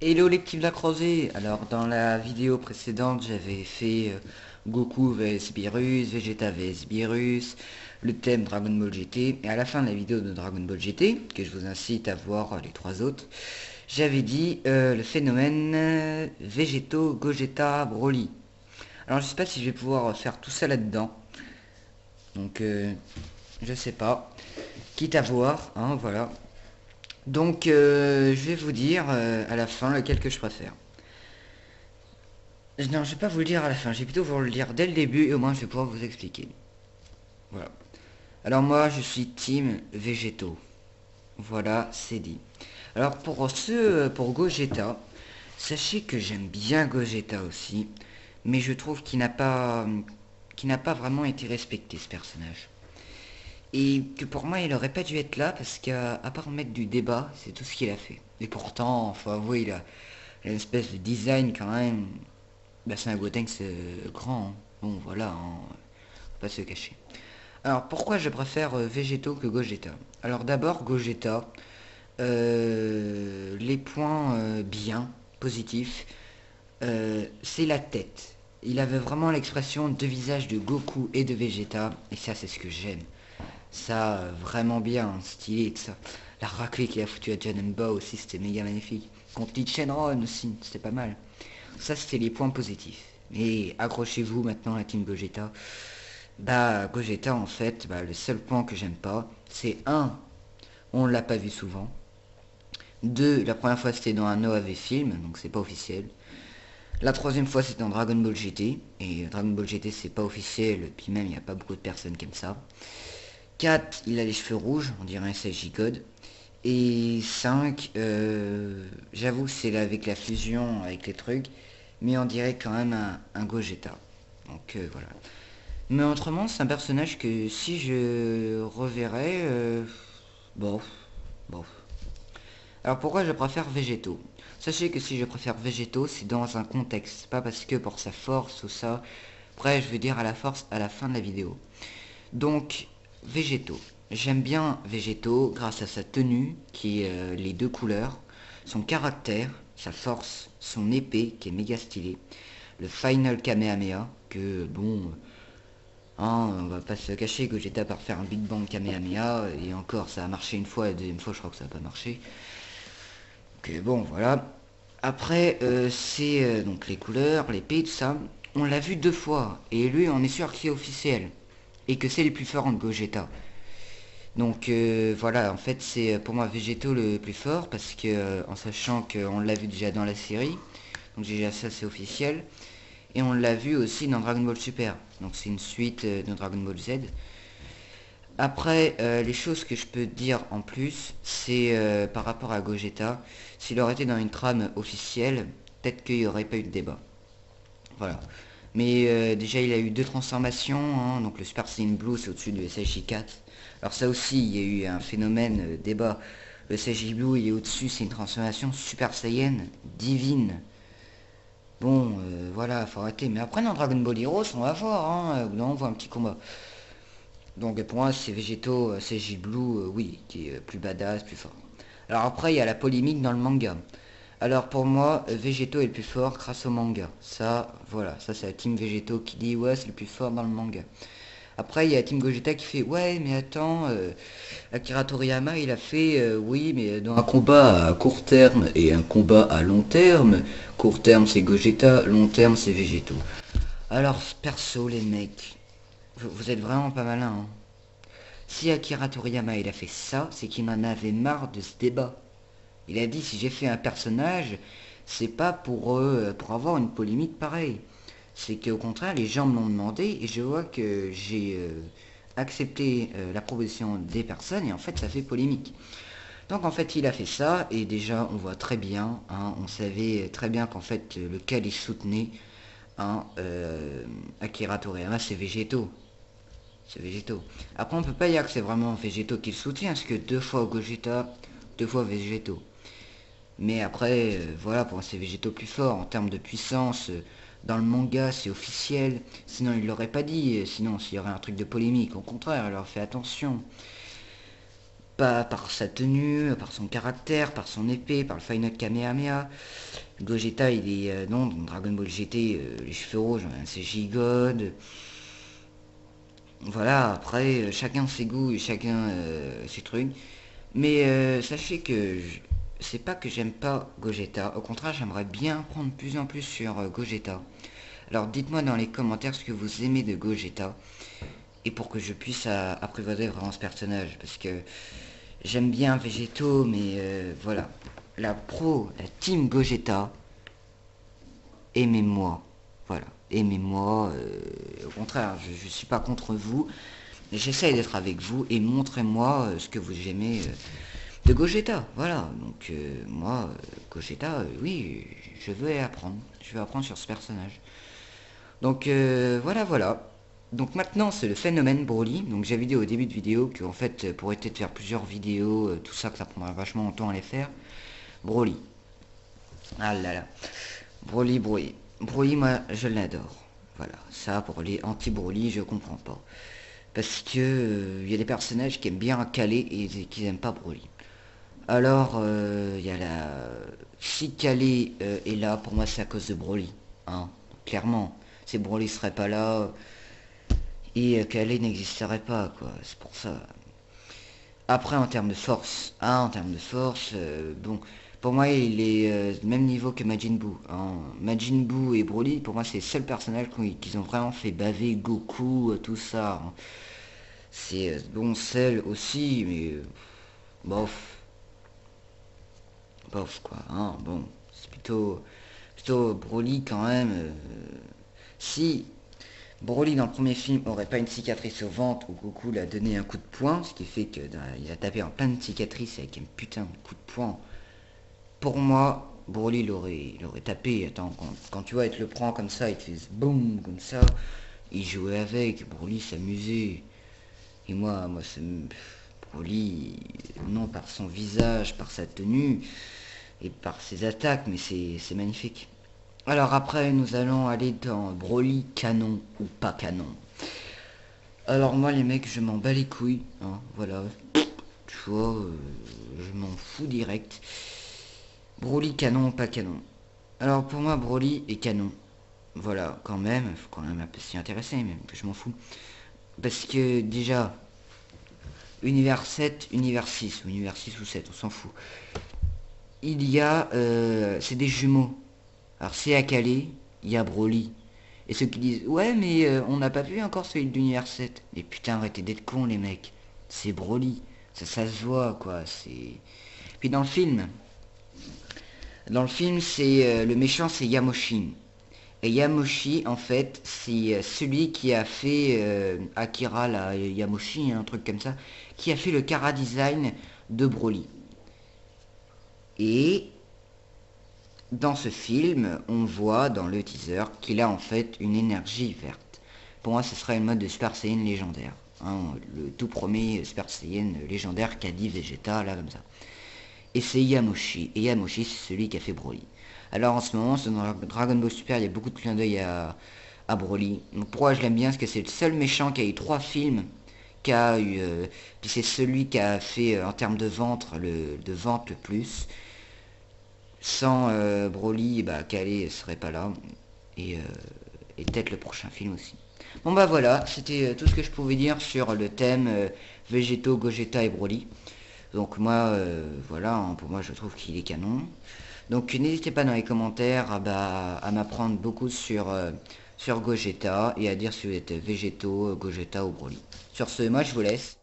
Hello les petits Black Rosés. Alors dans la vidéo précédente j'avais fait Goku vs Beerus, Vegeta vs Beerus, le thème Dragon Ball GT. Et à la fin de la vidéo de Dragon Ball GT, que je vous incite à voir les trois autres, j'avais dit le phénomène Végéto, Gogeta, Broly. Alors je sais pas si je vais pouvoir faire tout ça là-dedans. Donc je sais pas. Quitte à voir, hein, voilà. Donc je vais vous dire à la fin lequel que je préfère. Non, je vais pas vous le dire à la fin, je vais plutôt vous le dire dès le début et au moins je vais pouvoir vous expliquer. Voilà. Alors moi je suis team végétaux. Voilà, c'est dit. Alors pour Gogeta, sachez que j'aime bien Gogeta aussi, mais je trouve qu'il n'a pas vraiment été respecté ce personnage. Et que pour moi il aurait pas dû être là parce qu'à part mettre du débat, c'est tout ce qu'il a fait. Et pourtant, faut avouer, il a une espèce de design quand même. Bah, c'est un Gotenks grand, hein. Bon, voilà, hein, faut pas se cacher. Alors, pourquoi je préfère Végéto que Gogeta? Alors, d'abord, Gogeta, les points bien, positifs, c'est la tête. Il avait vraiment l'expression de visage de Goku et de Vegeta, et ça, c'est ce que j'aime. Ça, vraiment bien, hein, stylé, tout ça. La raclée qu'il a foutu à Janemba aussi, c'était méga magnifique. Contre Lee Shenron aussi, c'était pas mal. Ça, c'était les points positifs. Et accrochez-vous maintenant à Team Gogeta. Bah, Gogeta, en fait, bah, le seul point que j'aime pas, c'est un, on l'a pas vu souvent. Deux, la première fois c'était dans un OAV film, donc c'est pas officiel. La troisième fois c'était dans Dragon Ball GT, et Dragon Ball GT c'est pas officiel, puis même il n'y a pas beaucoup de personnes qui aiment ça. 4, il a les cheveux rouges, on dirait un SJ code. Et 5, j'avoue que c'est là avec la fusion, avec les trucs, mais on dirait quand même un Gogeta. Donc voilà. Mais autrement, c'est un personnage que si je reverrais, bof, bof. Alors pourquoi je préfère Végétaux? Sachez que si je préfère Végétaux, c'est dans un contexte, pas parce que pour sa force ou ça. Après, je vais dire à la force à la fin de la vidéo. Donc, Végétaux. J'aime bien Végétaux grâce à sa tenue, qui est les deux couleurs, son caractère, sa force, son épée, qui est méga stylée, le Final Kamehameha, que bon, hein, on va pas se cacher que j'étais à part faire un Big Bang Kamehameha, et encore ça a marché une fois, la deuxième fois je crois que ça n'a pas marché. Donc bon, voilà. Après, c'est donc les couleurs, l'épée, tout ça. On l'a vu deux fois, et lui on est sûr qu'il est officiel, et que c'est les plus forts de Gogeta. Donc voilà, en fait c'est pour moi Végéto le plus fort parce que en sachant qu'on l'a vu déjà dans la série, donc déjà ça c'est officiel, et on l'a vu aussi dans Dragon Ball Super, donc c'est une suite de Dragon Ball Z. Après les choses que je peux dire en plus, c'est par rapport à Gogeta, s'il aurait été dans une trame officielle, peut-être qu'il n'y aurait pas eu de débat. Voilà. Mais déjà, il a eu deux transformations, hein, donc le Super Saiyan Blue, c'est au-dessus du SSJ4. Alors ça aussi, il y a eu un phénomène débat. Le SSJ Blue, il est au-dessus, c'est une transformation Super Saiyan divine. Bon, voilà, faut arrêter. Mais après, dans Dragon Ball Heroes, on va voir, hein, on voit un petit combat. Donc pour moi, c'est Végéto, SSJ Blue, oui, qui est plus badass, plus fort. Alors après, il y a la polémique dans le manga. Alors pour moi, Végéto est le plus fort grâce au manga. Ça, voilà, ça c'est la team Végéto qui dit ouais c'est le plus fort dans le manga. Après il y a la team Gogeta qui fait ouais mais attends, Akira Toriyama il a fait oui mais dans un combat à court terme et un combat à long terme, court terme c'est Gogeta, long terme c'est Végéto. Alors perso les mecs, vous êtes vraiment pas malins, hein. Si Akira Toriyama il a fait ça, c'est qu'il en avait marre de ce débat. Il a dit si j'ai fait un personnage, c'est pas pour avoir une polémique pareille. C'est qu'au contraire, les gens me l'ont demandé et je vois que j'ai accepté la proposition des personnes et en fait ça fait polémique. Donc en fait il a fait ça et déjà on voit très bien, hein, on savait très bien qu'en fait lequel il soutenait, hein, Akira Toriyama c'est Végéto. C'est Végéto. Après on peut pas dire que c'est vraiment Végéto qui le soutient, parce que deux fois Gogeta, deux fois Végéto. Mais après, voilà, pour moi c'est Végéto plus fort en termes de puissance. Dans le manga, c'est officiel. Sinon, il l'aurait pas dit. Sinon, s'il y aurait un truc de polémique, au contraire, alors fais attention. Pas par sa tenue, par son caractère, par son épée, par le Final Kamehameha. Gogeta, il est... non, dans Dragon Ball GT, les cheveux rouges, c'est Gigode. Voilà, après, chacun ses goûts et chacun ses trucs. Mais sachez que c'est pas que j'aime pas Gogeta. Au contraire, j'aimerais bien prendre plus en plus sur Gogeta. Alors dites-moi dans les commentaires ce que vous aimez de Gogeta. Et pour que je puisse apprivoiser vraiment ce personnage. Parce que j'aime bien Végéto, mais voilà. La team Gogeta, aimez-moi. Voilà, aimez-moi. Au contraire, je suis pas contre vous. J'essaye d'être avec vous et montrez-moi ce que vous aimez de Gogeta. Voilà, donc moi, Gogeta, oui, je veux apprendre. Je veux apprendre sur ce personnage. Donc voilà, voilà. Donc maintenant, c'est le phénomène Broly. Donc j'avais dit au début de vidéo que en fait, pourrait peut-être faire plusieurs vidéos, tout ça, que ça prendra vachement longtemps à les faire. Broly. Ah là là. Broly, Broly. Broly, moi, je l'adore. Voilà, ça, pour les anti-Broly, je comprends pas. Parce que il y a des personnages qui aiment bien caler et qui n'aiment pas Broly. Alors, il y a la... Si Calais est là, pour moi, c'est à cause de Broly. Hein, clairement. Si Broly serait pas là, et Calais n'existerait pas, quoi. C'est pour ça. Après, en termes de force, hein, en termes de force, bon, pour moi, il est même niveau que Majin Buu. Hein. Majin Buu et Broly, pour moi, c'est les seuls personnages qui ont vraiment fait baver Goku, tout ça. Hein. C'est bon, Cell aussi, mais bof, bof quoi. Hein, bon, c'est plutôt Broly quand même. Si Broly dans le premier film aurait pas une cicatrice au ventre où Goku l'a donné un coup de poing, ce qui fait que il a tapé en plein de cicatrices avec un putain de coup de poing. Pour moi, Broly l'aurait tapé. Attends, quand tu vois, il te le prend comme ça, il te fait boum comme ça. Il jouait avec, Broly s'amusait. Et moi, Broly, non par son visage, par sa tenue et par ses attaques, mais c'est magnifique. Alors après, nous allons aller dans Broly canon ou pas canon. Alors moi, les mecs, je m'en bats les couilles, hein, voilà. Tu vois, je m'en fous direct. Broly canon ou pas canon. Alors pour moi, Broly est canon. Voilà, quand même, faut quand même un peu s'y intéresser, même que je m'en fous. Parce que déjà, univers 7, univers 6, ou univers 6 ou 7, on s'en fout. Il y a, c'est des jumeaux. Alors c'est à Calais, il y a Broly. Et ceux qui disent, ouais mais on n'a pas vu encore celui de l'univers 7. Mais putain, arrêtez d'être cons les mecs. C'est Broly. Ça se voit quoi, c'est... Puis dans le film c'est, le méchant c'est Yamoshin. Et Yamoshi, en fait, c'est celui qui a fait Akira, là, Yamoshi, un truc comme ça, qui a fait le Kara Design de Broly. Et dans ce film, on voit dans le teaser qu'il a en fait une énergie verte. Pour moi, ce serait le mode de Super Saiyan légendaire. Hein, le tout premier Super Saiyan légendaire qu'a dit Vegeta, là, comme ça. Et c'est Yamoshi. Et Yamoshi, c'est celui qui a fait Broly. Alors en ce moment, dans Dragon Ball Super, il y a beaucoup de clins d'œil à Broly. Donc, pourquoi je l'aime bien? Parce que c'est le seul méchant qui a eu 3 films, qui a eu, puis c'est celui qui a fait en termes de vente le plus. Sans Broly, bah Calais serait pas là. Et, euh, et peut-être le prochain film aussi. Bon bah voilà, c'était tout ce que je pouvais dire sur le thème Végéto, Gogeta et Broly. Donc moi, voilà, hein, pour moi je trouve qu'il est canon. Donc n'hésitez pas dans les commentaires à m'apprendre beaucoup sur Gogeta et à dire si vous êtes Végéto, Gogeta ou Broly. Sur ce, moi je vous laisse.